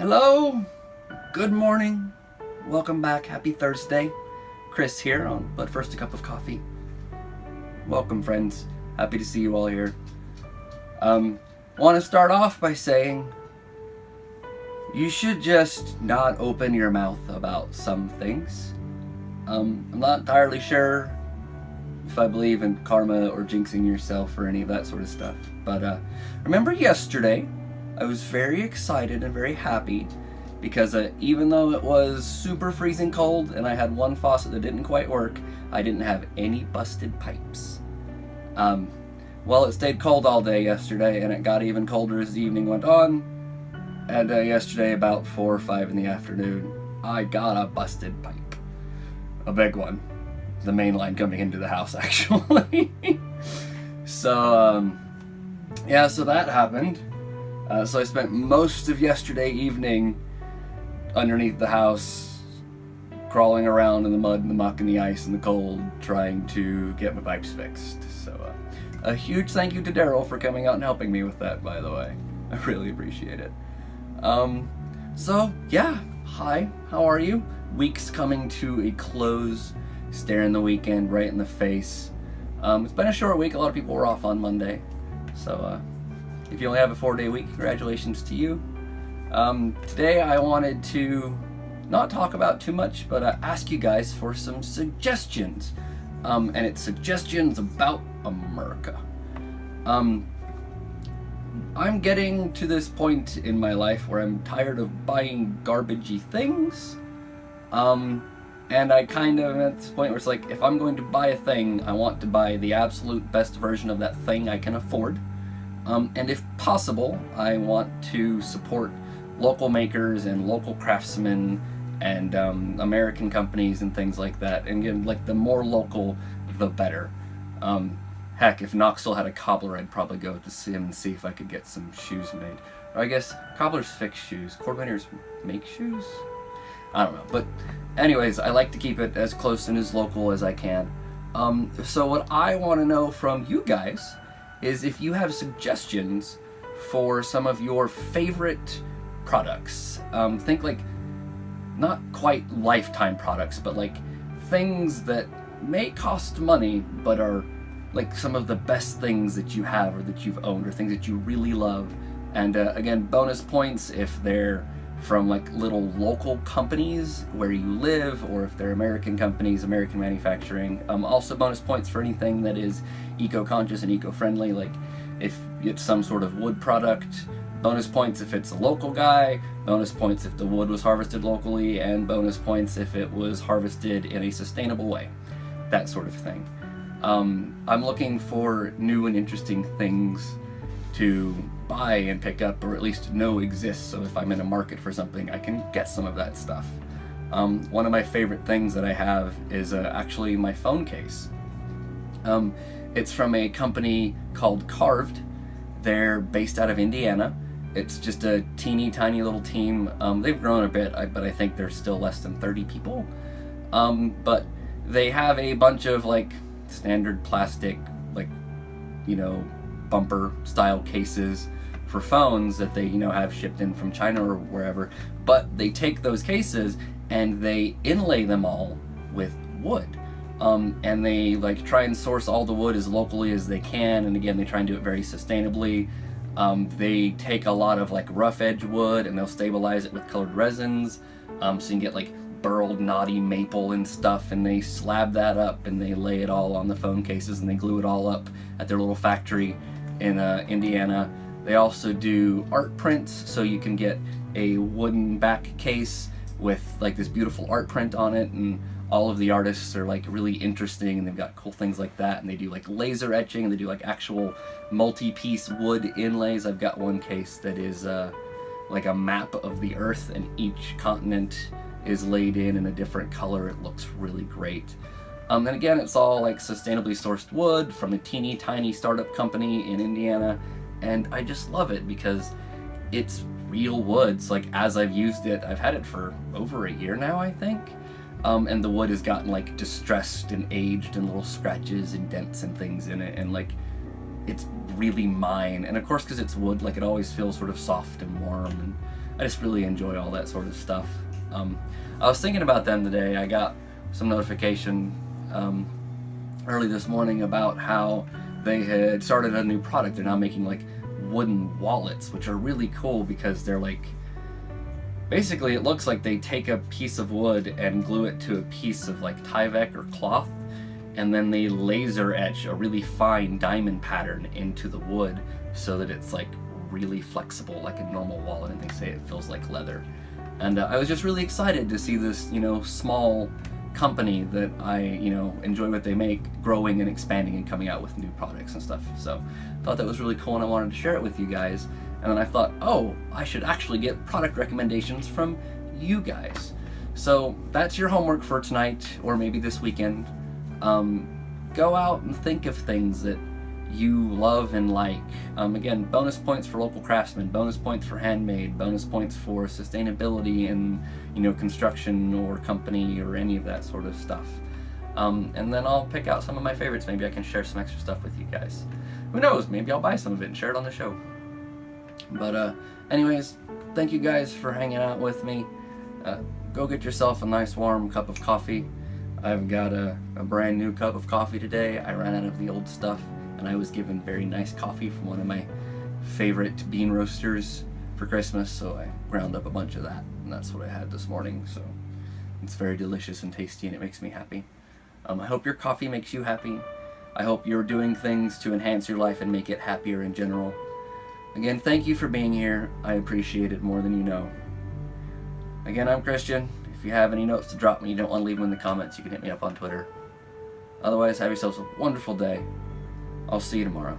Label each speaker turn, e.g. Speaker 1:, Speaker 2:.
Speaker 1: Hello, good morning, welcome back, happy Thursday. Chris here but first a cup of coffee. Welcome friends, happy to see you all here. Want to start off by saying you should just not open your mouth about some things. I'm not entirely sure if I believe in karma or jinxing yourself or any of that sort of stuff, but remember yesterday I was very excited and very happy because even though it was super freezing cold and I had one faucet that didn't quite work, I didn't have any busted pipes. Well, it stayed cold all day yesterday and it got even colder as the evening went on, and yesterday about 4 or 5 in the afternoon I got a busted pipe. A big one. The main line coming into the house actually. So that happened. So I spent most of yesterday evening underneath the house, crawling around in the mud and the muck and the ice and the cold, trying to get my pipes fixed. So a huge thank you to Daryl for coming out and helping me with that, by the way. I really appreciate it. Hi, how are you? Week's coming to a close, staring the weekend right in the face. It's been a short week, a lot of people were off on Monday, so if you only have a 4-day week, congratulations to you. Today I wanted to not talk about too much, but ask you guys for some suggestions. And it's suggestions about America. I'm getting to this point in my life where I'm tired of buying garbagey things. And I kind of am at this point where it's like, if I'm going to buy a thing, I want to buy the absolute best version of that thing I can afford. And if possible, I want to support local makers and local craftsmen and American companies and things like that. And again, like the more local, the better. Heck, if Knoxville had a cobbler, I'd probably go to him and see if I could get some shoes made. Or I guess cobblers fix shoes, coordinators make shoes? I don't know, but anyways, I like to keep it as close and as local as I can. So what I want to know from you guys is if you have suggestions for some of your favorite products. Think like, not quite lifetime products, but like things that may cost money, but are like some of the best things that you have or that you've owned, or things that you really love. And again, bonus points if they're from like little local companies where you live, or if they're American companies, American manufacturing. Also bonus points for anything that is eco-conscious and eco-friendly, like if it's some sort of wood product. Bonus points if it's a local guy, bonus points if the wood was harvested locally, and bonus points if it was harvested in a sustainable way. That sort of thing. I'm looking for new and interesting things to buy and pick up, or at least know exists, so if I'm in a market for something, I can get some of that stuff. One of my favorite things that I have is actually my phone case. It's from a company called Carved. They're based out of Indiana. It's just a teeny tiny little team. They've grown a bit, but I think they're still less than 30 people. But they have a bunch of like standard plastic, like, bumper style cases for phones that they have shipped in from China or wherever, but they take those cases and they inlay them all with wood, and they like try and source all the wood as locally as they can, and again they try and do it very sustainably. They take a lot of like rough edge wood and they'll stabilize it with colored resins, so you can get like burled knotty maple and stuff, and they slab that up and they lay it all on the phone cases and they glue it all up at their little factory in Indiana. They also do art prints, so you can get a wooden back case with like this beautiful art print on it, and all of the artists are like really interesting and they've got cool things like that, and they do like laser etching and they do like actual multi-piece wood inlays. I've got one case that is like a map of the earth, and each continent is laid in a different color. It looks really great. And again, it's all like sustainably sourced wood from a teeny tiny startup company in Indiana, and I just love it because it's real wood. So like as I've used it, I've had it for over a year now, I think, and the wood has gotten like distressed and aged and little scratches and dents and things in it, and like it's really mine. And of course, because it's wood, like it always feels sort of soft and warm, and I just really enjoy all that sort of stuff. I was thinking about them today. I got some notification early this morning about how they had started a new product. They're now making like wooden wallets, which are really cool because they're like, basically it looks like they take a piece of wood and glue it to a piece of like Tyvek or cloth, and then they laser etch a really fine diamond pattern into the wood so that it's like really flexible like a normal wallet, and they say it feels like leather. And I was just really excited to see this, small company that I, enjoy what they make, growing and expanding and coming out with new products and stuff. So I thought that was really cool and I wanted to share it with you guys. And then I thought, oh, I should actually get product recommendations from you guys. So that's your homework for tonight, or maybe this weekend. Go out and think of things that you love and like. Again, bonus points for local craftsmen, bonus points for handmade, bonus points for sustainability in construction or company or any of that sort of stuff. And then I'll pick out some of my favorites. Maybe I can share some extra stuff with you guys. Who knows, maybe I'll buy some of it and share it on the show. But anyways, thank you guys for hanging out with me. Go get yourself a nice warm cup of coffee. I've got a brand new cup of coffee today. I ran out of the old stuff, and I was given very nice coffee from one of my favorite bean roasters for Christmas, so I ground up a bunch of that, and that's what I had this morning. So it's very delicious and tasty, and it makes me happy. I hope your coffee makes you happy. I hope you're doing things to enhance your life and make it happier in general. Again, thank you for being here. I appreciate it more than you know. Again, I'm Christian. If you have any notes to drop me, you don't want to leave them in the comments, you can hit me up on Twitter. Otherwise, have yourselves a wonderful day. I'll see you tomorrow.